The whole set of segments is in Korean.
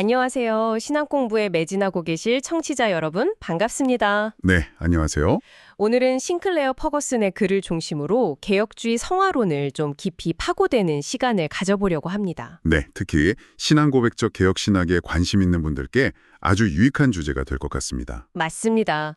안녕하세요. 신앙 공부에 매진하고 계실 청취자 여러분, 반갑습니다. 네, 안녕하세요. 오늘은 싱클레어 퍼거슨의 글을 중심으로 개혁주의 성화론을 좀 깊이 파고드는 시간을 가져보려고 합니다. 네, 특히 신앙 고백적 개혁 신학에 관심 있는 분들께 아주 유익한 주제가 될 것 같습니다. 맞습니다.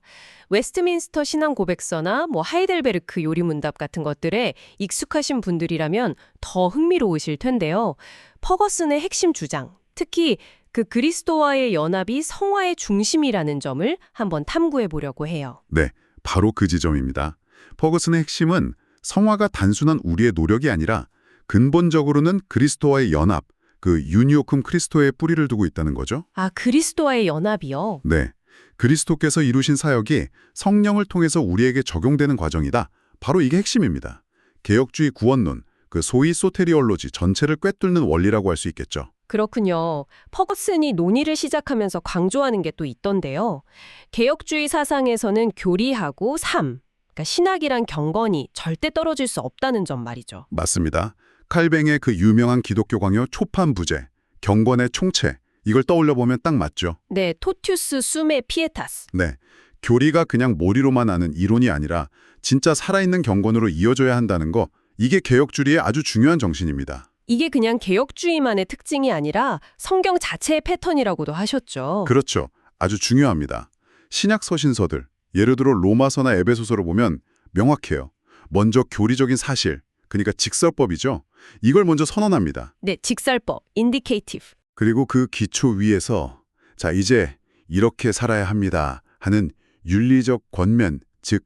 웨스트민스터 신앙 고백서나 하이델베르크 요리문답 같은 것들에 익숙하신 분들이라면 더 흥미로우실 텐데요. 퍼거슨의 핵심 주장, 특히 그 그리스도와의 연합이 성화의 중심이라는 점을 한번 탐구해 보려고 해요. 네, 바로 그 지점입니다. 퍼거슨의 핵심은 성화가 단순한 우리의 노력이 아니라 근본적으로는 그리스도와의 연합, 그 유니오큼 크리스토의 뿌리를 두고 있다는 거죠. 아, 그리스도와의 연합이요? 네, 그리스도께서 이루신 사역이 성령을 통해서 우리에게 적용되는 과정이다. 바로 이게 핵심입니다. 개혁주의 구원론, 그 소위 소테리올로지 전체를 꿰뚫는 원리라고 할 수 있겠죠. 그렇군요. 퍼거슨이 논의를 시작하면서 강조하는 게 또 있던데요. 개혁주의 사상에서는 교리하고 삶, 그러니까 신학이랑 경건이 절대 떨어질 수 없다는 점 말이죠. 맞습니다. 칼뱅의 그 유명한 기독교 강요 초판부제, 경건의 총체, 이걸 떠올려보면 딱 맞죠. 네, 토튜스 수메 피에타스. 네, 교리가 그냥 머리로만 아는 이론이 아니라 진짜 살아있는 경건으로 이어져야 한다는 거, 이게 개혁주의의 아주 중요한 정신입니다. 이게 그냥 개혁주의만의 특징이 아니라 성경 자체의 패턴이라고도 하셨죠. 그렇죠. 아주 중요합니다. 신약 서신서들, 예를 들어 로마서나 에베소서를 보면 명확해요. 먼저 교리적인 사실, 그러니까 직설법이죠. 이걸 먼저 선언합니다. 네, 직설법, 인디케이티브. 그리고 그 기초 위에서 자, 이제 이렇게 살아야 합니다 하는 윤리적 권면, 즉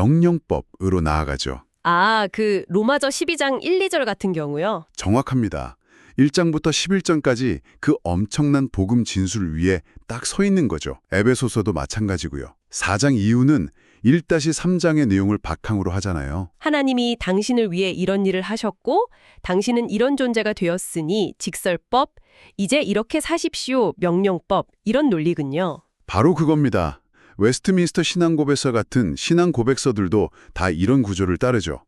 명령법으로 나아가죠. 아, 그 로마서 12장 1, 2절 같은 경우요. 정확합니다. 1장부터 11장까지 그 엄청난 복음 진술 위에 딱 서 있는 거죠. 에베소서도 마찬가지고요. 4장 이후는 1-3장의 내용을 바탕으로 하잖아요. 하나님이 당신을 위해 이런 일을 하셨고 당신은 이런 존재가 되었으니 직설법, 이제 이렇게 사십시오, 명령법, 이런 논리군요. 바로 그겁니다. 웨스트민스터 신앙고백서 같은 신앙고백서들도 다 이런 구조를 따르죠.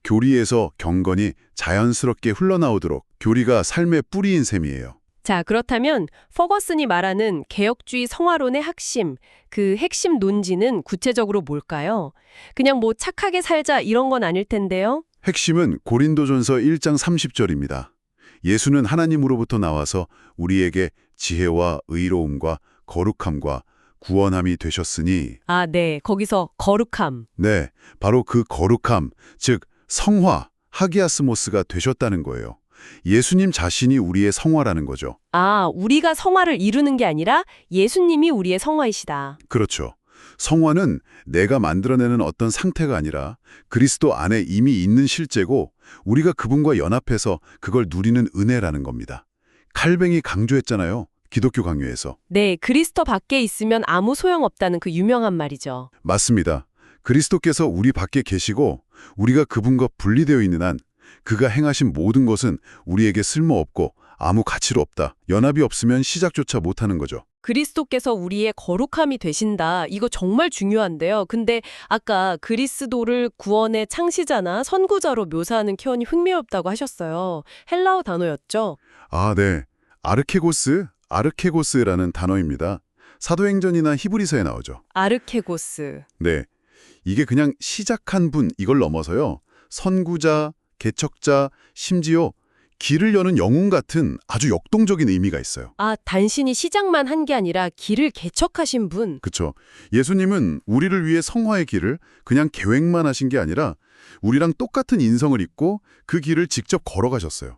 교리에서 경건이 자연스럽게 흘러나오도록 교리가 삶의 뿌리인 셈이에요. 자, 그렇다면 퍼거슨이 말하는 개혁주의 성화론의 핵심, 그 핵심 논지는 구체적으로 뭘까요? 그냥 착하게 살자 이런 건 아닐 텐데요. 핵심은 고린도전서 1장 30절입니다. 예수는 하나님으로부터 나와서 우리에게 지혜와 의로움과 거룩함과 구원함이 되셨으니 아, 네. 거기서 거룩함. 네, 바로 그 거룩함, 즉 성화, 하기아스모스가 되셨다는 거예요. 예수님 자신이 우리의 성화라는 거죠. 아, 우리가 성화를 이루는 게 아니라 예수님이 우리의 성화이시다. 그렇죠. 성화는 내가 만들어내는 어떤 상태가 아니라 그리스도 안에 이미 있는 실제고 우리가 그분과 연합해서 그걸 누리는 은혜라는 겁니다. 칼뱅이 강조했잖아요. 기독교 강요에서. 네, 그리스도 밖에 있으면 아무 소용없다는 그 유명한 말이죠. 맞습니다. 그리스도께서 우리 밖에 계시고 우리가 그분과 분리되어 있는 한 그가 행하신 모든 것은 우리에게 쓸모없고 아무 가치로 없다. 연합이 없으면 시작조차 못하는 거죠. 그리스도께서 우리의 거룩함이 되신다. 이거 정말 중요한데요. 근데 아까 그리스도를 구원의 창시자나 선구자로 묘사하는 표현이 흥미롭다고 하셨어요. 헬라어 단어였죠? 아, 네. 아르케고스라는 단어입니다. 사도행전이나 히브리서에 나오죠. 아르케고스. 네. 이게 그냥 시작한 분 이걸 넘어서요. 선구자, 개척자, 심지어 길을 여는 영웅 같은 아주 역동적인 의미가 있어요. 아, 단신이 시작만 한 게 아니라 길을 개척하신 분. 그렇죠. 예수님은 우리를 위해 성화의 길을 그냥 계획만 하신 게 아니라 우리랑 똑같은 인성을 입고 그 길을 직접 걸어가셨어요.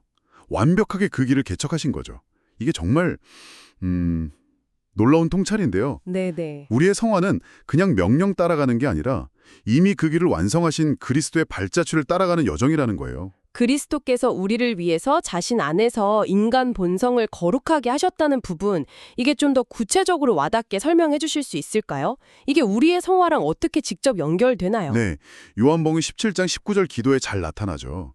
완벽하게 그 길을 개척하신 거죠. 이게 정말 놀라운 통찰인데요. 네네. 우리의 성화는 그냥 명령 따라가는 게 아니라 이미 그 길을 완성하신 그리스도의 발자취를 따라가는 여정이라는 거예요. 그리스도께서 우리를 위해서 자신 안에서 인간 본성을 거룩하게 하셨다는 부분, 이게 좀 더 구체적으로 와닿게 설명해 주실 수 있을까요? 이게 우리의 성화랑 어떻게 직접 연결되나요? 네, 요한복음 17장 19절 기도에 잘 나타나죠.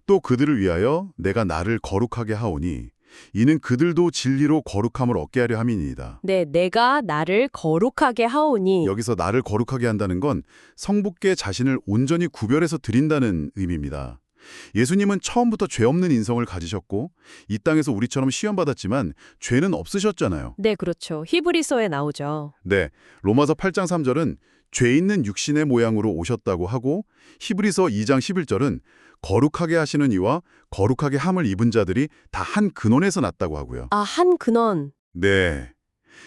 또 그들을 위하여 내가 나를 거룩하게 하오니 이는 그들도 진리로 거룩함을 얻게 하려 함이니이다. 네, 내가 나를 거룩하게 하오니. 여기서 나를 거룩하게 한다는 건 성부께 자신을 온전히 구별해서 드린다는 의미입니다. 예수님은 처음부터 죄 없는 인성을 가지셨고 이 땅에서 우리처럼 시험받았지만 죄는 없으셨잖아요. 네, 그렇죠. 히브리서에 나오죠. 네, 로마서 8장 3절은 죄 있는 육신의 모양으로 오셨다고 하고 히브리서 2장 11절은 거룩하게 하시는 이와 거룩하게 함을 입은 자들이 다 한 근원에서 났다고 하고요. 아, 한 근원. 네,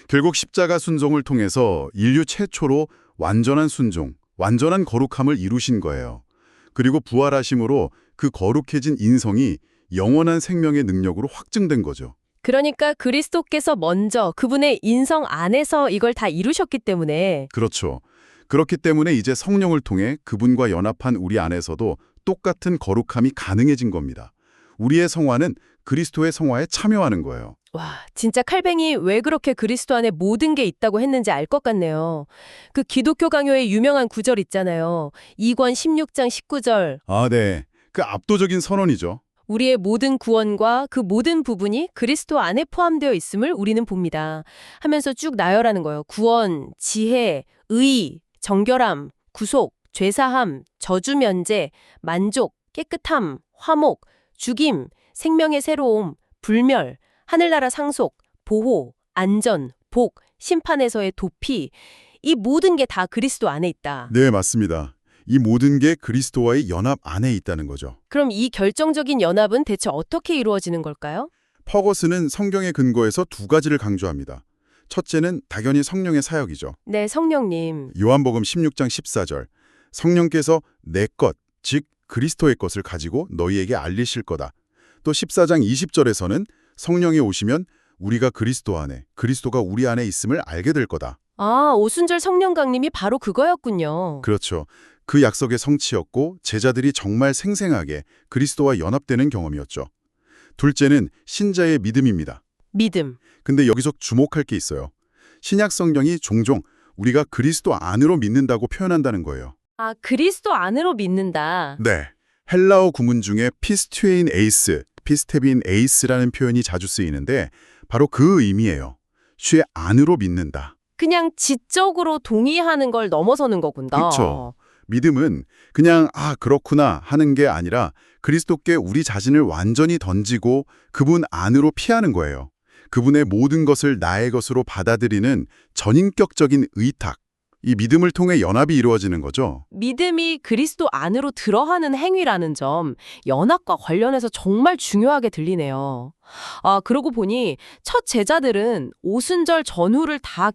결국 십자가 순종을 통해서 인류 최초로 완전한 순종, 완전한 거룩함을 이루신 거예요. 그리고 부활하심으로 그 거룩해진 인성이 영원한 생명의 능력으로 확증된 거죠. 그러니까 그리스도께서 먼저 그분의 인성 안에서 이걸 다 이루셨기 때문에 그렇죠. 그렇기 때문에 이제 성령을 통해 그분과 연합한 우리 안에서도 똑같은 거룩함이 가능해진 겁니다. 우리의 성화는 그리스도의 성화에 참여하는 거예요. 와, 진짜 칼뱅이 왜 그렇게 그리스도 안에 모든 게 있다고 했는지 알 것 같네요. 그 기독교 강요의 유명한 구절 있잖아요. 이권 16장 19절. 아, 네. 그 압도적인 선언이죠. 우리의 모든 구원과 그 모든 부분이 그리스도 안에 포함되어 있음을 우리는 봅니다. 하면서 쭉 나열하는 거예요. 구원, 지혜, 의, 정결함, 구속, 죄사함, 저주 면제, 만족, 깨끗함, 화목, 죽임, 생명의 새로움, 불멸, 하늘나라 상속, 보호, 안전, 복, 심판에서의 도피, 이 모든 게 다 그리스도 안에 있다. 네, 맞습니다. 이 모든 게 그리스도와의 연합 안에 있다는 거죠. 그럼 이 결정적인 연합은 대체 어떻게 이루어지는 걸까요? 퍼거스는 성경의 근거에서 두 가지를 강조합니다. 첫째는 당연히 성령의 사역이죠. 네, 성령님. 요한복음 16장 14절. 성령께서 내 것, 즉 그리스도의 것을 가지고 너희에게 알리실 거다. 또 14장 20절에서는 성령이 오시면 우리가 그리스도 안에, 그리스도가 우리 안에 있음을 알게 될 거다. 아, 오순절 성령 강림이 바로 그거였군요. 그렇죠. 그 약속의 성취였고 제자들이 정말 생생하게 그리스도와 연합되는 경험이었죠. 둘째는 신자의 믿음입니다. 믿음. 근데 여기서 주목할 게 있어요. 신약 성경이 종종 우리가 그리스도 안으로 믿는다고 표현한다는 거예요. 아, 그리스도 안으로 믿는다. 네. 헬라어 구문 중에 피스투에인 에이스, 피스테빈 에이스라는 표현이 자주 쓰이는데 바로 그 의미예요. 죄 안으로 믿는다. 그냥 지적으로 동의하는 걸 넘어서는 거군요. 그렇죠. 믿음은 그냥 그렇구나 하는 게 아니라 그리스도께 우리 자신을 완전히 던지고 그분 안으로 피하는 거예요. 그분의 모든 것을 나의 것으로 받아들이는 전인격적인 의탁. 이 믿음을 통해 연합이 이루어지는 거죠. 믿음이 그리스도 안으로 들어가는 행위라는 점, 연합과 관련해서 정말 중요하게 들리네요. 아, 그러고 보니 첫 제자들은 오순절 전후를 다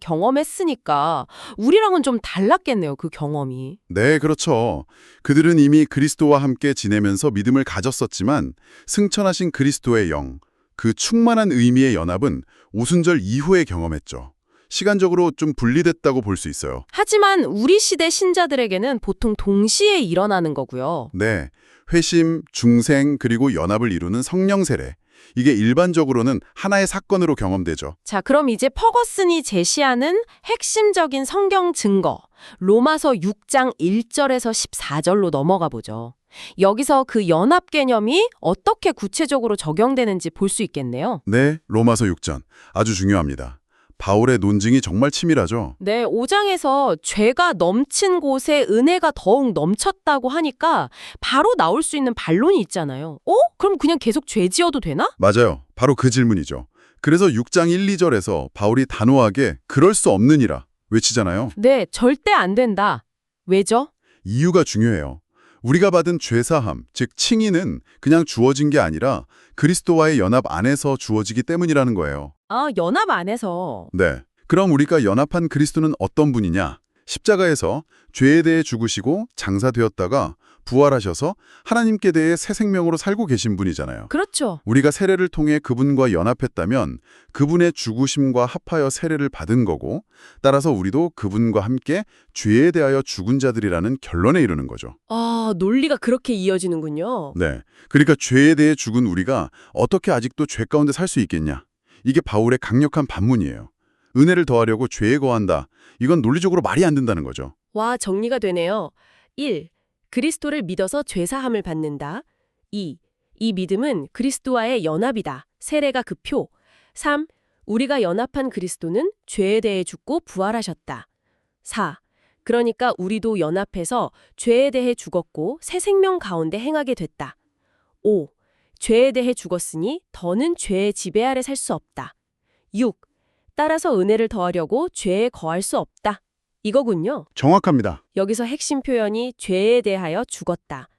경험했으니까 우리랑은 좀 달랐겠네요, 그 경험이. 네, 그렇죠. 그들은 이미 그리스도와 함께 지내면서 믿음을 가졌었지만 승천하신 그리스도의 영, 그 충만한 의미의 연합은 오순절 이후에 경험했죠. 시간적으로 좀 분리됐다고 볼 수 있어요. 하지만 우리 시대 신자들에게는 보통 동시에 일어나는 거고요. 네, 회심, 중생, 그리고 연합을 이루는 성령 세례. 이게 일반적으로는 하나의 사건으로 경험되죠. 자, 그럼 이제 퍼거슨이 제시하는 핵심적인 성경 증거, 로마서 6장 1절에서 14절로 넘어가 보죠. 여기서 그 연합 개념이 어떻게 구체적으로 적용되는지 볼 수 있겠네요. 네, 로마서 6장. 아주 중요합니다. 바울의 논증이 정말 치밀하죠. 네, 5장에서 죄가 넘친 곳에 은혜가 더욱 넘쳤다고 하니까 바로 나올 수 있는 반론이 있잖아요. 그럼 그냥 계속 죄 지어도 되나? 맞아요. 바로 그 질문이죠. 그래서 6장 1, 2절에서 바울이 단호하게 그럴 수 없느니라 외치잖아요. 네, 절대 안 된다. 왜죠? 이유가 중요해요. 우리가 받은 죄사함, 즉 칭의는 그냥 주어진 게 아니라 그리스도와의 연합 안에서 주어지기 때문이라는 거예요. 아, 연합 안에서. 네. 그럼 우리가 연합한 그리스도는 어떤 분이냐? 십자가에서 죄에 대해 죽으시고 장사되었다가 부활하셔서 하나님께 대해 새 생명으로 살고 계신 분이잖아요. 그렇죠. 우리가 세례를 통해 그분과 연합했다면 그분의 죽으심과 합하여 세례를 받은 거고 따라서 우리도 그분과 함께 죄에 대하여 죽은 자들이라는 결론에 이르는 거죠. 아, 논리가 그렇게 이어지는군요. 네. 그러니까 죄에 대해 죽은 우리가 어떻게 아직도 죄 가운데 살 수 있겠냐? 이게 바울의 강력한 반문이에요. 은혜를 더하려고 죄에 거한다. 이건 논리적으로 말이 안 된다는 거죠. 와, 정리가 되네요. 1. 그리스도를 믿어서 죄사함을 받는다. 2. 이 믿음은 그리스도와의 연합이다. 세례가 그 표. 3. 우리가 연합한 그리스도는 죄에 대해 죽고 부활하셨다. 4. 그러니까 우리도 연합해서 죄에 대해 죽었고 새 생명 가운데 행하게 됐다. 5. 죄에 대해 죽었으니 더는 죄의 지배 아래 살 수 없다. 6. 따라서 은혜를 더하려고 죄에 거할 수 없다. 이거군요. 정확합니다. 여기서 핵심 표현이 죄에 대하여 죽었다.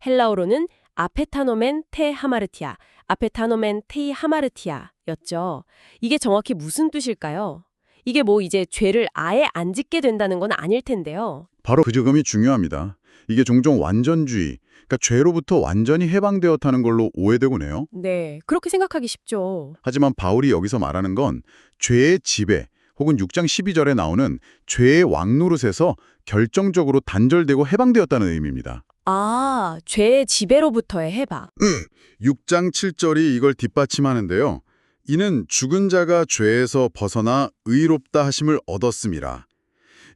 헬라어로는 아페타노멘 테 하마르티아, 아페타노멘 테이 하마르티아였죠. 이게 정확히 무슨 뜻일까요? 이게 뭐 이제 죄를 아예 안 짓게 된다는 건 아닐 텐데요. 바로 그 점이 중요합니다. 이게 종종 완전주의, 그러니까 죄로부터 완전히 해방되었다는 걸로 오해되곤 해요. 네, 그렇게 생각하기 쉽죠. 하지만 바울이 여기서 말하는 건 죄의 지배, 혹은 6장 12절에 나오는 죄의 왕노릇에서 결정적으로 단절되고 해방되었다는 의미입니다. 아, 죄의 지배로부터의 해방. 6장 7절이 이걸 뒷받침하는데요. 이는 죽은 자가 죄에서 벗어나 의롭다 하심을 얻었음이라.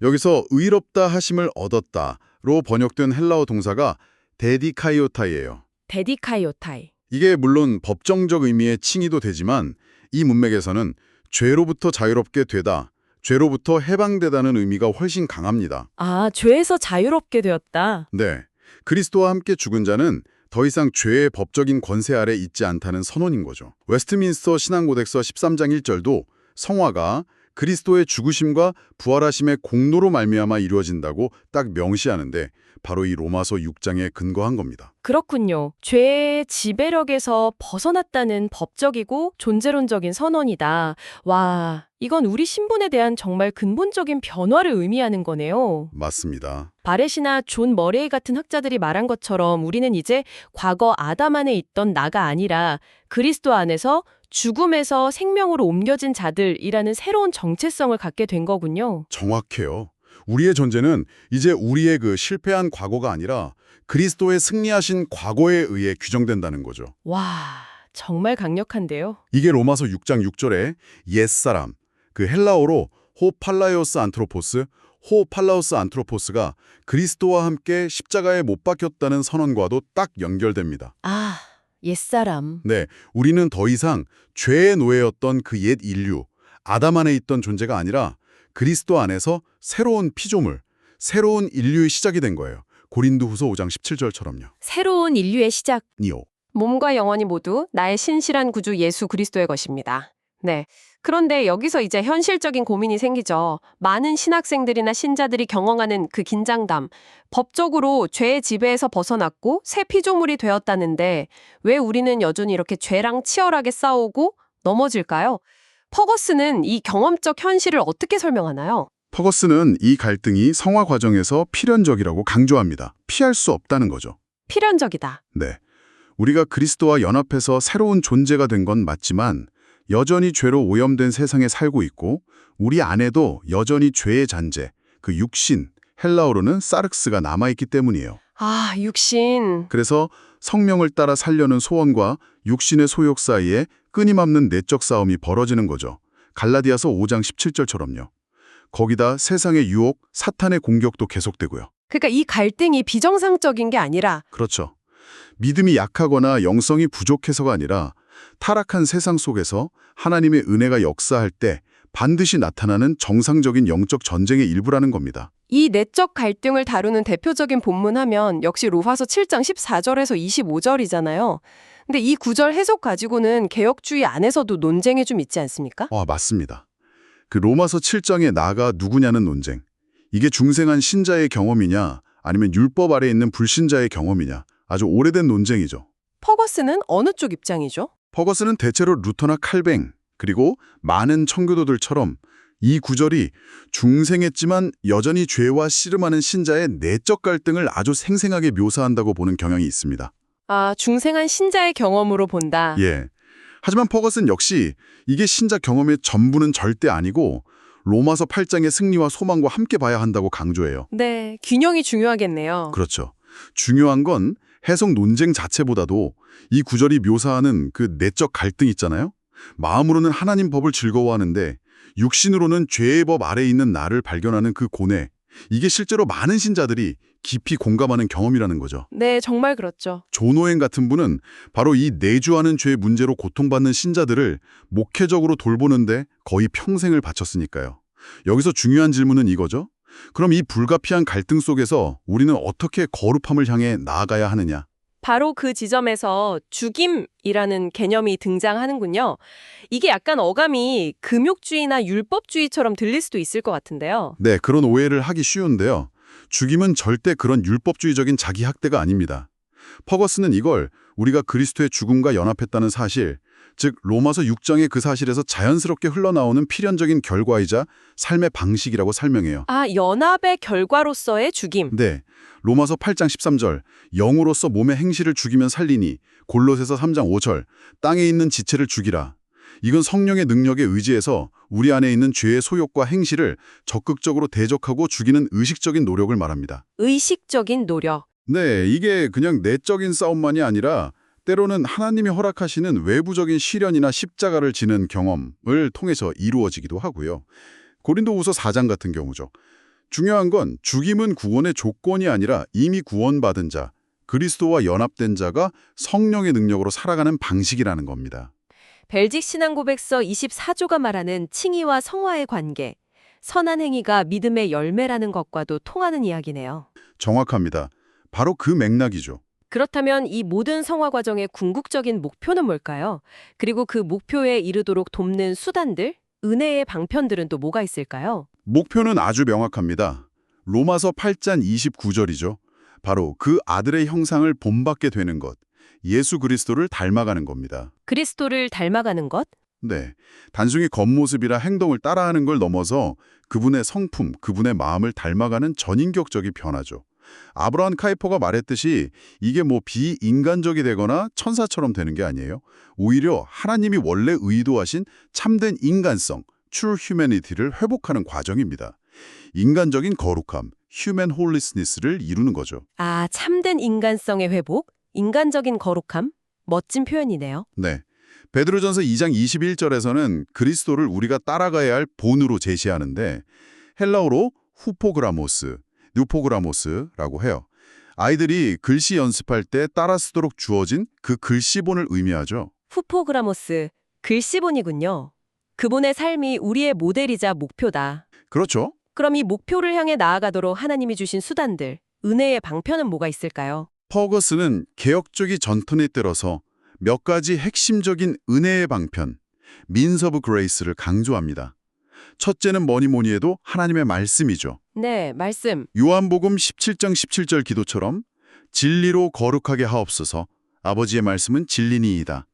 여기서 의롭다 하심을 얻었다로 번역된 헬라어 동사가 데디카이오타이예요. 데디카이오타이. 이게 물론 법정적 의미의 칭의도 되지만 이 문맥에서는 죄로부터 자유롭게 되다, 죄로부터 해방되다는 의미가 훨씬 강합니다. 아, 죄에서 자유롭게 되었다. 네, 그리스도와 함께 죽은 자는 더 이상 죄의 법적인 권세 아래 있지 않다는 선언인 거죠. 웨스트민스터 신앙고백서 13장 1절도 성화가 그리스도의 죽으심과 부활하심의 공로로 말미암아 이루어진다고 딱 명시하는데 바로 이 로마서 6장에 근거한 겁니다. 그렇군요. 죄의 지배력에서 벗어났다는 법적이고 존재론적인 선언이다. 와, 이건 우리 신분에 대한 정말 근본적인 변화를 의미하는 거네요. 맞습니다. 바렛이나 존 머레이 같은 학자들이 말한 것처럼 우리는 이제 과거 아담 안에 있던 나가 아니라 그리스도 안에서 죽음에서 생명으로 옮겨진 자들이라는 새로운 정체성을 갖게 된 거군요. 정확해요. 우리의 존재는 이제 우리의 그 실패한 과거가 아니라 그리스도의 승리하신 과거에 의해 규정된다는 거죠. 와, 정말 강력한데요. 이게 로마서 6장 6절에 옛사람, 그 헬라어로 호팔라이오스 안트로포스, 호팔라우스 안트로포스가 그리스도와 함께 십자가에 못 박혔다는 선언과도 딱 연결됩니다. 아, 옛사람. 네, 우리는 더 이상 죄의 노예였던 그 옛 인류, 아담 안에 있던 존재가 아니라 그리스도 안에서 새로운 피조물, 새로운 인류의 시작이 된 거예요. 고린도후서 5장 17절처럼요. 새로운 인류의 시작. 니오. 몸과 영혼이 모두 나의 신실한 구주 예수 그리스도의 것입니다. 네. 그런데 여기서 이제 현실적인 고민이 생기죠. 많은 신학생들이나 신자들이 경험하는 그 긴장감. 법적으로 죄의 지배에서 벗어났고 새 피조물이 되었다는데 왜 우리는 여전히 이렇게 죄랑 치열하게 싸우고 넘어질까요? 퍼거스는 이 경험적 현실을 어떻게 설명하나요? 퍼거스는 이 갈등이 성화 과정에서 필연적이라고 강조합니다. 피할 수 없다는 거죠. 필연적이다. 네. 우리가 그리스도와 연합해서 새로운 존재가 된 건 맞지만 여전히 죄로 오염된 세상에 살고 있고 우리 안에도 여전히 죄의 잔재, 그 육신, 헬라어로는 사르크스가 남아있기 때문이에요. 아, 육신. 그래서 성령을 따라 살려는 소원과 육신의 소욕 사이에 끊임없는 내적 싸움이 벌어지는 거죠. 갈라디아서 5장 17절처럼요. 거기다 세상의 유혹, 사탄의 공격도 계속되고요. 그러니까 이 갈등이 비정상적인 게 아니라 그렇죠. 믿음이 약하거나 영성이 부족해서가 아니라 타락한 세상 속에서 하나님의 은혜가 역사할 때 반드시 나타나는 정상적인 영적 전쟁의 일부라는 겁니다. 이 내적 갈등을 다루는 대표적인 본문하면 역시 로마서 7장 14절에서 25절이잖아요. 근데 이 구절 해석 가지고는 개혁주의 안에서도 논쟁이 좀 있지 않습니까? 맞습니다. 그 로마서 7장의 나가 누구냐는 논쟁. 이게 중생한 신자의 경험이냐 아니면 율법 아래 있는 불신자의 경험이냐 아주 오래된 논쟁이죠. 퍼거스는 어느 쪽 입장이죠? 퍼거스는 대체로 루터나 칼뱅 그리고 많은 청교도들처럼 이 구절이 중생했지만 여전히 죄와 씨름하는 신자의 내적 갈등을 아주 생생하게 묘사한다고 보는 경향이 있습니다. 아, 중생한 신자의 경험으로 본다. 예. 하지만 퍼거스는 역시 이게 신자 경험의 전부는 절대 아니고 로마서 8장의 승리와 소망과 함께 봐야 한다고 강조해요. 네, 균형이 중요하겠네요. 그렇죠. 중요한 건 해석 논쟁 자체보다도 이 구절이 묘사하는 그 내적 갈등 있잖아요. 마음으로는 하나님 법을 즐거워하는데 육신으로는 죄의 법 아래에 있는 나를 발견하는 그 고뇌. 이게 실제로 많은 신자들이 깊이 공감하는 경험이라는 거죠. 네, 정말 그렇죠. 존 오웬 같은 분은 바로 이 내주하는 죄의 문제로 고통받는 신자들을 목회적으로 돌보는데 거의 평생을 바쳤으니까요. 여기서 중요한 질문은 이거죠. 그럼 이 불가피한 갈등 속에서 우리는 어떻게 거룩함을 향해 나아가야 하느냐? 바로 그 지점에서 죽임이라는 개념이 등장하는군요. 이게 약간 어감이 금욕주의나 율법주의처럼 들릴 수도 있을 것 같은데요. 네, 그런 오해를 하기 쉬운데요. 죽임은 절대 그런 율법주의적인 자기 학대가 아닙니다. 퍼거스는 이걸 우리가 그리스도의 죽음과 연합했다는 사실, 즉 로마서 6장의 그 사실에서 자연스럽게 흘러나오는 필연적인 결과이자 삶의 방식이라고 설명해요. 아, 연합의 결과로서의 죽임. 네, 로마서 8장 13절, 영으로서 몸의 행실을 죽이면 살리니, 골로새서 3장 5절, 땅에 있는 지체를 죽이라. 이건 성령의 능력에 의지해서 우리 안에 있는 죄의 소욕과 행실을 적극적으로 대적하고 죽이는 의식적인 노력을 말합니다. 의식적인 노력. 네, 이게 그냥 내적인 싸움만이 아니라 때로는 하나님이 허락하시는 외부적인 시련이나 십자가를 지는 경험을 통해서 이루어지기도 하고요. 고린도후서 4장 같은 경우죠. 중요한 건 죽임은 구원의 조건이 아니라 이미 구원받은 자, 그리스도와 연합된 자가 성령의 능력으로 살아가는 방식이라는 겁니다. 벨직 신앙고백서 24조가 말하는 칭의와 성화의 관계, 선한 행위가 믿음의 열매라는 것과도 통하는 이야기네요. 정확합니다. 바로 그 맥락이죠. 그렇다면 이 모든 성화 과정의 궁극적인 목표는 뭘까요? 그리고 그 목표에 이르도록 돕는 수단들, 은혜의 방편들은 또 뭐가 있을까요? 목표는 아주 명확합니다. 로마서 8장 29절이죠. 바로 그 아들의 형상을 본받게 되는 것, 예수 그리스도를 닮아가는 겁니다. 그리스도를 닮아가는 것? 네, 단순히 겉모습이라 행동을 따라하는 걸 넘어서 그분의 성품, 그분의 마음을 닮아가는 전인격적인 변화죠. 아브라함 카이퍼가 말했듯이 이게 뭐 비인간적이 되거나 천사처럼 되는 게 아니에요. 오히려 하나님이 원래 의도하신 참된 인간성, true humanity를 회복하는 과정입니다. 인간적인 거룩함, human holiness를 이루는 거죠. 아, 참된 인간성의 회복? 인간적인 거룩함? 멋진 표현이네요. 네. 베드로전서 2장 21절에서는 그리스도를 우리가 따라가야 할 본으로 제시하는데 헬라어로 후포그라모스, 뉴포그라모스라고 해요. 아이들이 글씨 연습할 때 따라 쓰도록 주어진 그 글씨본을 의미하죠. 후포그라모스, 글씨본이군요. 그분의 삶이 우리의 모델이자 목표다. 그렇죠. 그럼 이 목표를 향해 나아가도록 하나님이 주신 수단들, 은혜의 방편은 뭐가 있을까요? 퍼거스는 개혁주의 전통에 따라서 몇 가지 핵심적인 은혜의 방편, means of grace를 강조합니다. 첫째는 뭐니 해도 하나님의 말씀이죠. 네, 말씀. 요한복음 17장 17절 기도처럼 진리로 거룩하게 하옵소서 아버지의 말씀은 진리니이다.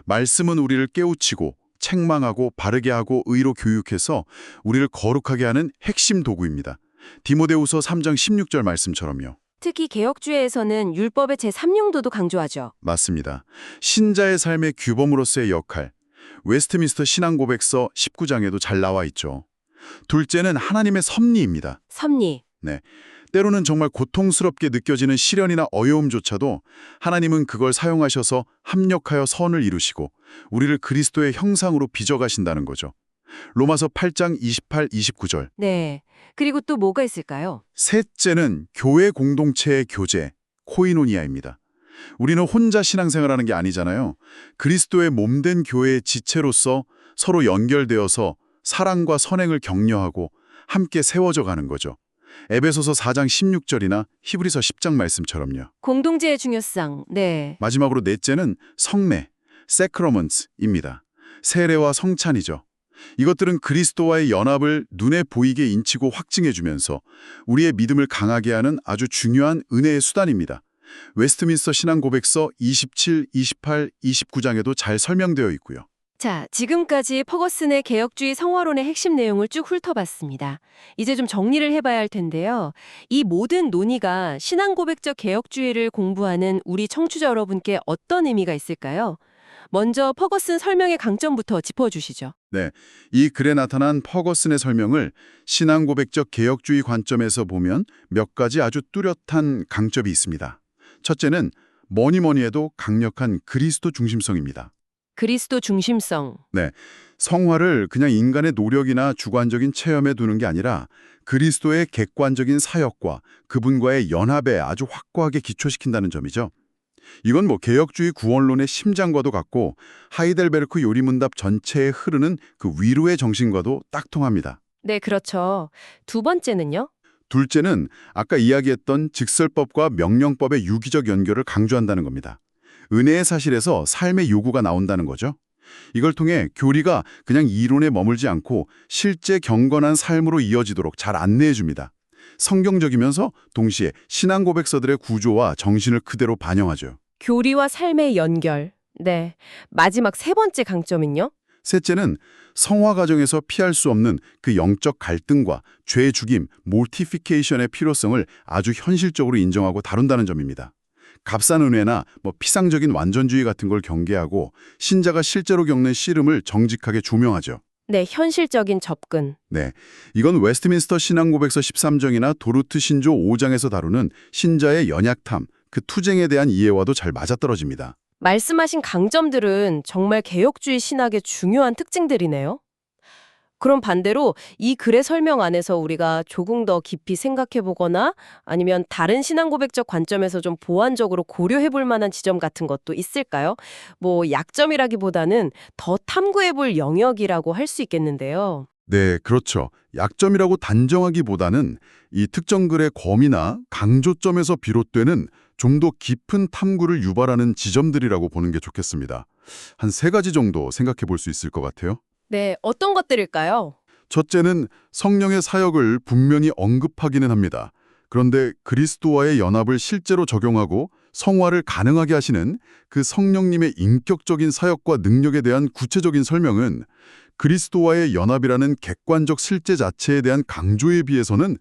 말씀은 우리를 깨우치고 책망하고 바르게 하고 의로 교육해서 우리를 거룩하게 하는 핵심 도구입니다. 디모데후서 3장 16절 말씀처럼요. 특히 개혁주의에서는 율법의 제3용도도 강조하죠. 맞습니다. 신자의 삶의 규범으로서의 역할, 웨스트민스터 신앙고백서 19장에도 잘 나와 있죠. 둘째는 하나님의 섭리입니다. 섭리. 네, 때로는 정말 고통스럽게 느껴지는 시련이나 어려움조차도 하나님은 그걸 사용하셔서 합력하여 선을 이루시고 우리를 그리스도의 형상으로 빚어가신다는 거죠. 로마서 8장 28, 29절. 네. 그리고 또 뭐가 있을까요? 셋째는 교회 공동체의 교제, 코이노니아입니다. 우리는 혼자 신앙생활하는 게 아니잖아요. 그리스도의 몸된 교회의 지체로서 서로 연결되어서 사랑과 선행을 격려하고 함께 세워져 가는 거죠. 에베소서 4장 16절이나 히브리서 10장 말씀처럼요. 공동체의 중요성. 네. 마지막으로 넷째는 성례, sacraments입니다. 세례와 성찬이죠. 이것들은 그리스도와의 연합을 눈에 보이게 인치고 확증해주면서 우리의 믿음을 강하게 하는 아주 중요한 은혜의 수단입니다. 웨스트민스터 신앙고백서 27, 28, 29장에도 잘 설명되어 있고요. 자, 지금까지 퍼거슨의 개혁주의 성화론의 핵심 내용을 쭉 훑어봤습니다. 이제 좀 정리를 해봐야 할 텐데요. 이 모든 논의가 신앙고백적 개혁주의를 공부하는 우리 청취자 여러분께 어떤 의미가 있을까요? 먼저 퍼거슨 설명의 강점부터 짚어주시죠. 네, 이 글에 나타난 퍼거슨의 설명을 신앙고백적 개혁주의 관점에서 보면 몇 가지 아주 뚜렷한 강점이 있습니다. 첫째는 뭐니 해도 강력한 그리스도 중심성입니다. 그리스도 중심성. 네, 성화를 그냥 인간의 노력이나 주관적인 체험에 두는 게 아니라 그리스도의 객관적인 사역과 그분과의 연합에 아주 확고하게 기초시킨다는 점이죠. 이건 뭐 개혁주의 구원론의 심장과도 같고 하이델베르크 요리문답 전체에 흐르는 그 위로의 정신과도 딱 통합니다. 네, 그렇죠. 두 번째는요? 둘째는 아까 이야기했던 직설법과 명령법의 유기적 연결을 강조한다는 겁니다. 은혜의 사실에서 삶의 요구가 나온다는 거죠. 이걸 통해 교리가 그냥 이론에 머물지 않고 실제 경건한 삶으로 이어지도록 잘 안내해 줍니다. 성경적이면서 동시에 신앙 고백서들의 구조와 정신을 그대로 반영하죠. 교리와 삶의 연결. 네. 마지막 세 번째 강점은요? 셋째는 성화 과정에서 피할 수 없는 그 영적 갈등과 죄 죽임, 몰티피케이션의 필요성을 아주 현실적으로 인정하고 다룬다는 점입니다. 값싼 은혜나 피상적인 완전주의 같은 걸 경계하고 신자가 실제로 겪는 씨름을 정직하게 조명하죠. 네, 현실적인 접근. 네, 이건 웨스트민스터 신앙고백서 13정이나 도르트 신조 5장에서 다루는 신자의 연약함, 그 투쟁에 대한 이해와도 잘 맞아떨어집니다. 말씀하신 강점들은 정말 개혁주의 신학의 중요한 특징들이네요. 그럼 반대로 이 글의 설명 안에서 우리가 조금 더 깊이 생각해 보거나 아니면 다른 신앙 고백적 관점에서 좀 보완적으로 고려해 볼 만한 지점 같은 것도 있을까요? 약점이라기보다는 더 탐구해 볼 영역이라고 할 수 있겠는데요. 네, 그렇죠. 약점이라고 단정하기보다는 이 특정 글의 검이나 강조점에서 비롯되는 좀 더 깊은 탐구를 유발하는 지점들이라고 보는 게 좋겠습니다. 한 3가지 정도 생각해 볼 수 있을 것 같아요. 네, 어떤 것들일까요? 첫째는 성령의 사역을 분명히 언급하기는 합니다. 그런데 그리스도와의 연합을 실제로 적용하고 성화를 가능하게 하시는 그 성령님의 인격적인 사역과 능력에 대한 구체적인 설명은 그리스도와의 연합이라는 객관적 실제 자체에 대한 강조에 비해서는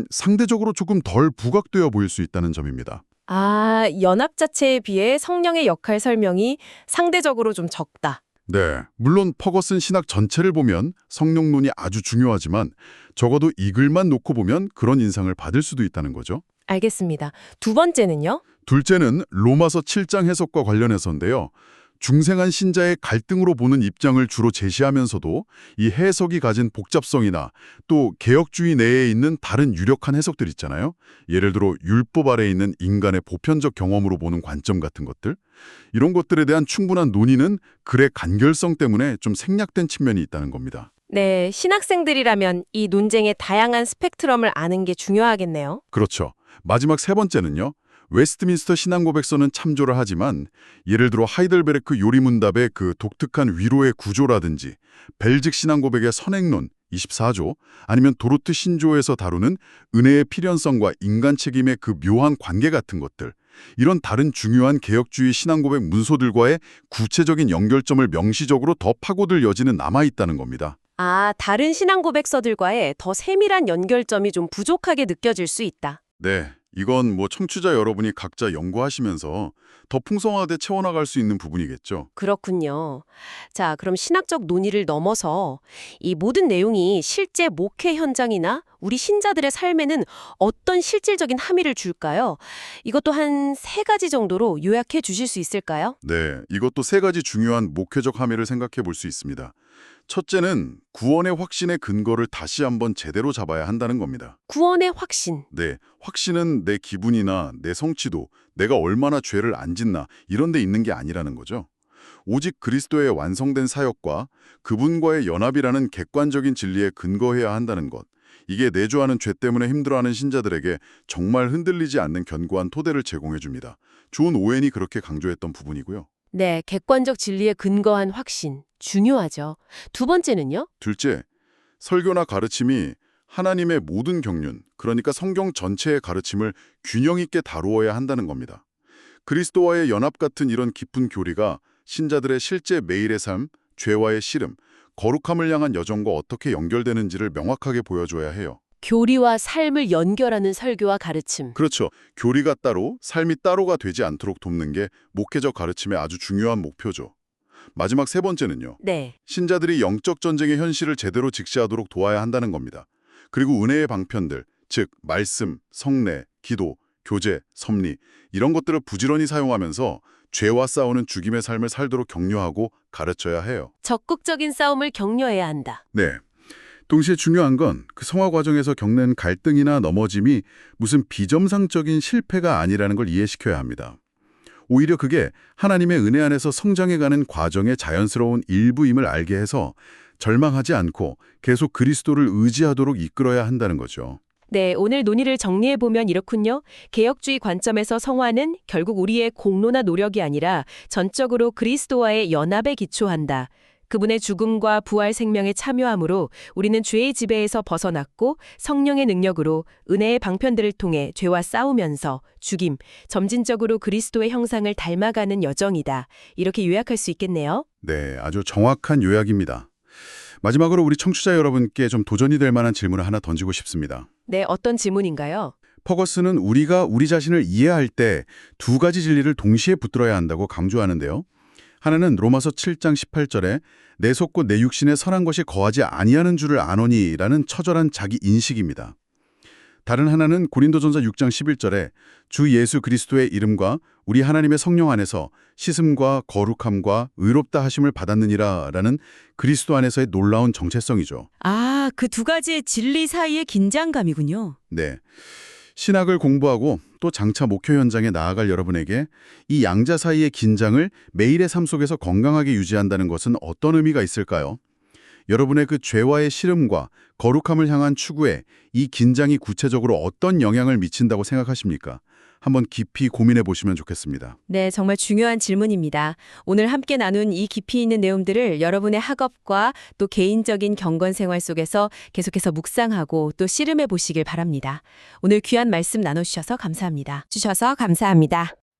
상대적으로 조금 덜 부각되어 보일 수 있다는 점입니다. 아, 연합 자체에 비해 성령의 역할 설명이 상대적으로 좀 적다. 네, 물론 퍼거슨 신학 전체를 보면 성령론이 아주 중요하지만 적어도 이 글만 놓고 보면 그런 인상을 받을 수도 있다는 거죠. 알겠습니다. 두 번째는요? 둘째는 로마서 7장 해석과 관련해서인데요. 중생한 신자의 갈등으로 보는 입장을 주로 제시하면서도 이 해석이 가진 복잡성이나 또 개혁주의 내에 있는 다른 유력한 해석들 있잖아요. 예를 들어 율법 아래에 있는 인간의 보편적 경험으로 보는 관점 같은 것들. 이런 것들에 대한 충분한 논의는 글의 간결성 때문에 좀 생략된 측면이 있다는 겁니다. 네, 신학생들이라면 이 논쟁의 다양한 스펙트럼을 아는 게 중요하겠네요. 그렇죠. 마지막 3번째는요. 웨스트민스터 신앙고백서는 참조를 하지만 예를 들어 하이델베르크 요리문답의 그 독특한 위로의 구조라든지 벨직 신앙고백의 선행론 24조 아니면 도르트 신조에서 다루는 은혜의 필연성과 인간 책임의 그 묘한 관계 같은 것들 이런 다른 중요한 개혁주의 신앙고백 문서들과의 구체적인 연결점을 명시적으로 더 파고들 여지는 남아있다는 겁니다. 아, 다른 신앙 고백서들과의 더 세밀한 연결점이 좀 부족하게 느껴질 수 있다. 네, 이건 청취자 여러분이 각자 연구하시면서 더 풍성하게 채워나갈 수 있는 부분이겠죠. 그렇군요. 자, 그럼 신학적 논의를 넘어서 이 모든 내용이 실제 목회 현장이나 우리 신자들의 삶에는 어떤 실질적인 함의를 줄까요? 이것도 한 3가지 정도로 요약해 주실 수 있을까요? 네, 이것도 3가지 중요한 목회적 함의를 생각해 볼 수 있습니다. 첫째는 구원의 확신의 근거를 다시 한번 제대로 잡아야 한다는 겁니다. 구원의 확신. 네, 확신은 내 기분이나 내 성취도, 내가 얼마나 죄를 안 짓나 이런 데 있는 게 아니라는 거죠. 오직 그리스도의 완성된 사역과 그분과의 연합이라는 객관적인 진리에 근거해야 한다는 것. 이게 내주하는 죄 때문에 힘들어하는 신자들에게 정말 흔들리지 않는 견고한 토대를 제공해 줍니다. 존 오웬이 그렇게 강조했던 부분이고요. 네, 객관적 진리에 근거한 확신. 중요하죠. 두 번째는요? 둘째, 설교나 가르침이 하나님의 모든 경륜, 그러니까 성경 전체의 가르침을 균형 있게 다루어야 한다는 겁니다. 그리스도와의 연합 같은 이런 깊은 교리가 신자들의 실제 매일의 삶, 죄와의 씨름, 거룩함을 향한 여정과 어떻게 연결되는지를 명확하게 보여줘야 해요. 교리와 삶을 연결하는 설교와 가르침. 그렇죠. 교리가 따로, 삶이 따로가 되지 않도록 돕는 게 목회적 가르침의 아주 중요한 목표죠. 마지막 3번째는요. 네. 신자들이 영적 전쟁의 현실을 제대로 직시하도록 도와야 한다는 겁니다. 그리고 은혜의 방편들, 즉 말씀, 성례, 기도, 교제, 섭리 이런 것들을 부지런히 사용하면서 죄와 싸우는 죽임의 삶을 살도록 격려하고 가르쳐야 해요. 적극적인 싸움을 격려해야 한다. 네. 동시에 중요한 건 그 성화 과정에서 겪는 갈등이나 넘어짐이 무슨 비정상적인 실패가 아니라는 걸 이해시켜야 합니다. 오히려 그게 하나님의 은혜 안에서 성장해가는 과정의 자연스러운 일부임을 알게 해서 절망하지 않고 계속 그리스도를 의지하도록 이끌어야 한다는 거죠. 네, 오늘 논의를 정리해보면 이렇군요. 개혁주의 관점에서 성화는 결국 우리의 공로나 노력이 아니라 전적으로 그리스도와의 연합에 기초한다. 그분의 죽음과 부활 생명에 참여함으로 우리는 죄의 지배에서 벗어났고 성령의 능력으로 은혜의 방편들을 통해 죄와 싸우면서 죽임, 점진적으로 그리스도의 형상을 닮아가는 여정이다. 이렇게 요약할 수 있겠네요. 네, 아주 정확한 요약입니다. 마지막으로 우리 청취자 여러분께 좀 도전이 될 만한 질문을 하나 던지고 싶습니다. 네, 어떤 질문인가요? 퍼거스는 우리가 우리 자신을 이해할 때 두 가지 진리를 동시에 붙들어야 한다고 강조하는데요. 하나는 로마서 7장 18절에 내 속고 내 육신에 선한 것이 거하지 아니하는 줄을 아노니라는 처절한 자기 인식입니다. 다른 하나는 고린도전서 6장 11절에 주 예수 그리스도의 이름과 우리 하나님의 성령 안에서 씻음과 거룩함과 의롭다 하심을 받았느니라라는 그리스도 안에서의 놀라운 정체성이죠. 아, 그 두 가지의 진리 사이의 긴장감이군요. 네. 신학을 공부하고 또 장차 목표 현장에 나아갈 여러분에게 이 양자 사이의 긴장을 매일의 삶 속에서 건강하게 유지한다는 것은 어떤 의미가 있을까요? 여러분의 그 죄와의 씨름과 거룩함을 향한 추구에 이 긴장이 구체적으로 어떤 영향을 미친다고 생각하십니까? 한번 깊이 고민해 보시면 좋겠습니다. 네, 정말 중요한 질문입니다. 오늘 함께 나눈 이 깊이 있는 내용들을 여러분의 학업과 또 개인적인 경건 생활 속에서 계속해서 묵상하고 또 씨름해 보시길 바랍니다. 오늘 귀한 말씀 나눠주셔서 감사합니다. 주셔서 감사합니다.